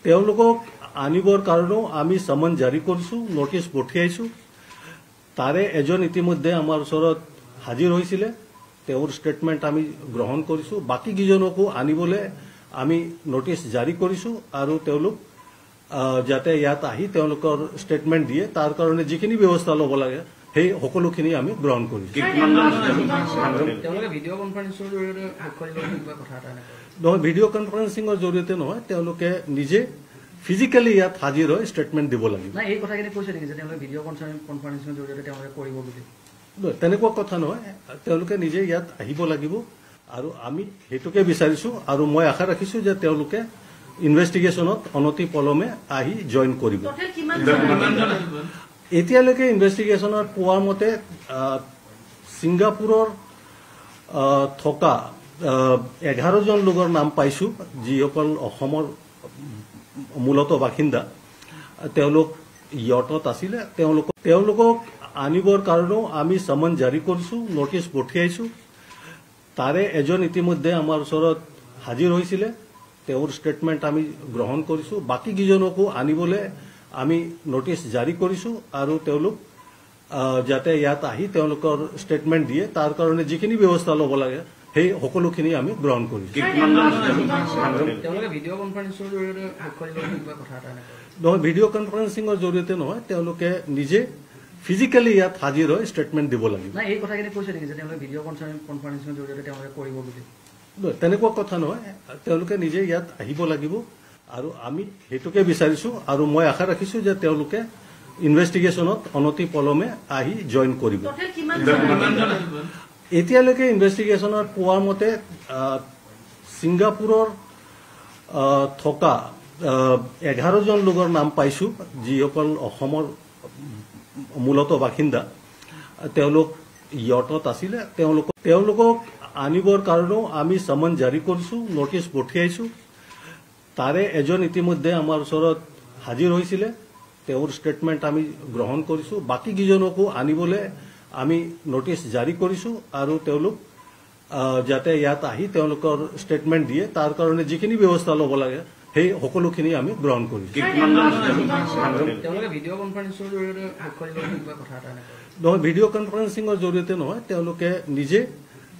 তেওঁলোকক আনিবৰ কাৰণেও আমি সমন জাৰি কৰিছো, নোটিছ পঠিয়াইছো। তাৰে এজন ইতিমধ্যে আমাৰ ওচৰত হাজিৰ হৈছিলে, তেওঁৰ ষ্টেটমেণ্ট আমি গ্ৰহণ কৰিছো। বাকী কেইজনকো আনিবলৈ আমি নোটিছ জাৰি কৰিছো আৰু তেওঁলোক যাতে ইয়াত আহি তেওঁলোকৰ ষ্টেটমেণ্ট দিয়ে, তাৰ কাৰণে যিখিনি ব্যৱস্থা ল'ব লাগে সেই সকলোখিনি আমি গ্ৰহণ কৰিছো। নহয়, ভিডিঅ' কনফাৰেন্সিঙৰ জৰিয়তে নহয়, তেওঁলোকে নিজে ফিজিকেলি ইয়াত হাজিৰ হৈ ষ্টেটমেণ্ট দিব লাগিব। তেনেকুৱা কথা নহয়, তেওঁলোকে নিজে ইয়াত আহিব লাগিব আৰু আমি সেইটোকে বিচাৰিছো আৰু মই আশা ৰাখিছো যে তেওঁলোকে ইনভেষ্টিগেশ্যনত অনতি পলমে আহি জইন কৰিব। এতিয়ালৈকে ইনভেষ্টিগেশ্যনত পোৱা মতে ছিংগাপুৰৰ থকা 11জন লোকৰ নাম পাইছো, যিসকল অসমৰ মূলত বাসিন্দা। তেওঁলোক ইয়টত আছিলে। তেওঁলোকক আনিবৰ কাৰণেও আমি সমন জাৰি কৰিছো, নোটিছ পঠিয়াইছো। তাৰে এজন ইতিমধ্যে আমাৰ ওচৰত হাজিৰ হৈছিলে, তেওঁৰ ষ্টেটমেণ্ট আমি গ্ৰহণ কৰিছো। বাকী কেইজনকো আনিবলৈ আমি নোটিছ জাৰি কৰিছো আৰু তেওঁলোক যাতে ইয়াত আহি তেওঁলোকৰ ষ্টেটমেণ্ট দিয়ে, তাৰ কাৰণে যিখিনি ব্যৱস্থা ল'ব লাগে সেই সকলোখিনি আমি গ্ৰহণ কৰিছো। নহয়, ভিডিঅ' কনফাৰেন্সিঙৰ জৰিয়তে নহয়, তেওঁলোকে নিজে ফিজিকেলি ইয়াত হাজিৰ হৈ ষ্টেটমেণ্ট দিব লাগিব। তেনেকুৱা কথা নহয়, তেওঁলোকে নিজে ইয়াত আহিব লাগিব আৰু আমি সেইটোকে বিচাৰিছো আৰু মই আশা ৰাখিছো যে তেওঁলোকে ইনভেষ্টিগেশ্যনত অনতি পলমে আহি জইন কৰিব। এতিয়ালৈকে ইনভেষ্টিগেশ্যনত পোৱা মতে ছিংগাপুৰৰ থকা 11জন লোকৰ নাম পাইছো, যিসকল অসমৰ মূলত বাসিন্দা। তেওঁলোক ইয়টত আছিলে। তেওঁলোকক আনিবৰ কাৰণেও আমি সমন জাৰি কৰিছো, নোটিছ পঠিয়াইছো। তাৰে এজন ইতিমধ্যে আমাৰ ওচৰত হাজিৰ হৈছিলে, তেওঁৰ ষ্টেটমেণ্ট আমি গ্ৰহণ কৰিছো। বাকী কেইজনকো আনিবলৈ আমি নোটিছ জাৰি কৰিছো আৰু তেওঁলোক যাতে ইয়াত আহি তেওঁলোকৰ ষ্টেটমেণ্ট দিয়ে, তাৰ কাৰণে যিখিনি ব্যৱস্থা ল'ব লাগে সেই সকলোখিনি আমি গ্ৰহণ কৰিছো। নহয়, ভিডিঅ' কনফাৰেন্সিঙৰ জৰিয়তে নহয়, তেওঁলোকে নিজে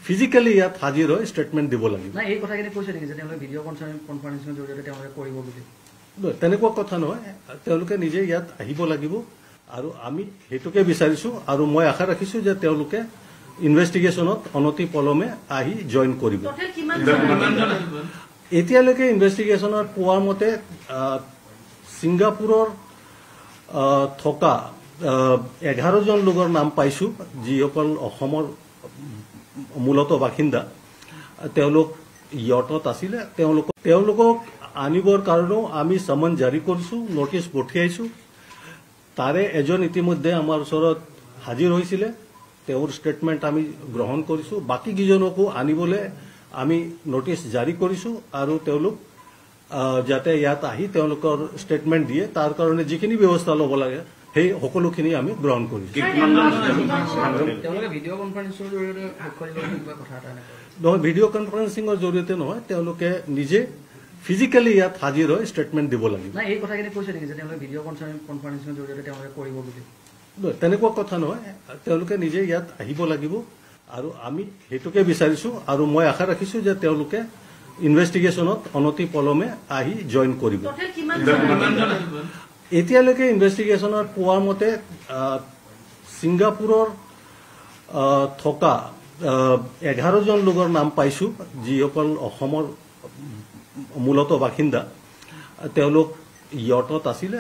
ফিজিকেলি ইয়াত হাজিৰ হৈ ষ্টেটমেণ্ট দিব লাগিব। তেনেকুৱা কথা নহয়, তেওঁলোকে নিজে ইয়াত আহিব লাগিব আৰু আমি সেইটোকে বিচাৰিছো আৰু মই আশা ৰাখিছো যে তেওঁলোকে ইনভেষ্টিগেশ্যনত অনতি পলমে আহি জইন কৰিব। এতিয়ালৈকে ইনভেষ্টিগেশ্যনত পোৱা মতে ছিংগাপুৰৰ থকা 11জন লোকৰ নাম পাইছো, যিসকল অসমৰ মূলত বাসিন্দা। তেওঁলোক ইয়টত আছিলে। তেওঁলোকক আনিবৰ কাৰণেও আমি সমন জাৰি কৰিছো, নোটিছ পঠিয়াইছো। তাৰে এজন ইতিমধ্যে আমাৰ ওচৰত হাজিৰ হৈছিলে, তেওঁৰ ষ্টেটমেণ্ট আমি গ্ৰহণ কৰিছো। বাকী কেইজনকো আনিবলৈ আমি নোটিছ জাৰি কৰিছো আৰু তেওঁলোক যাতে ইয়াত আহি তেওঁলোকৰ ষ্টেটমেণ্ট দিয়ে, তাৰ কাৰণে যিখিনি ব্যৱস্থা ল'ব লাগে সেই সকলোখিনি আমি গ্ৰহণ কৰিছো। নহয়, ভিডিঅ' কনফাৰেন্সিঙৰ জৰিয়তে নহয়, তেওঁলোকে নিজে ফিজিকেলি ইয়াত হাজিৰ হৈ ষ্টেটমেণ্ট দিব লাগিব। তেনেকুৱা কথা নহয়, তেওঁলোকে নিজে ইয়াত আহিব লাগিব আৰু আমি সেইটোকে বিচাৰিছো আৰু মই আশা ৰাখিছো যে তেওঁলোকে ইনভেষ্টিগেশ্যনত অনতি পলমে আহি জইন কৰিব। এতিয়ালৈকে ইনভেষ্টিগেশ্যনত পোৱা মতে ছিংগাপুৰৰ থকা 11জন লোকৰ নাম পাইছো, যিসকল অসমৰ মূলত বাসিন্দা। তেওঁলোক ইয়টত আছিলে।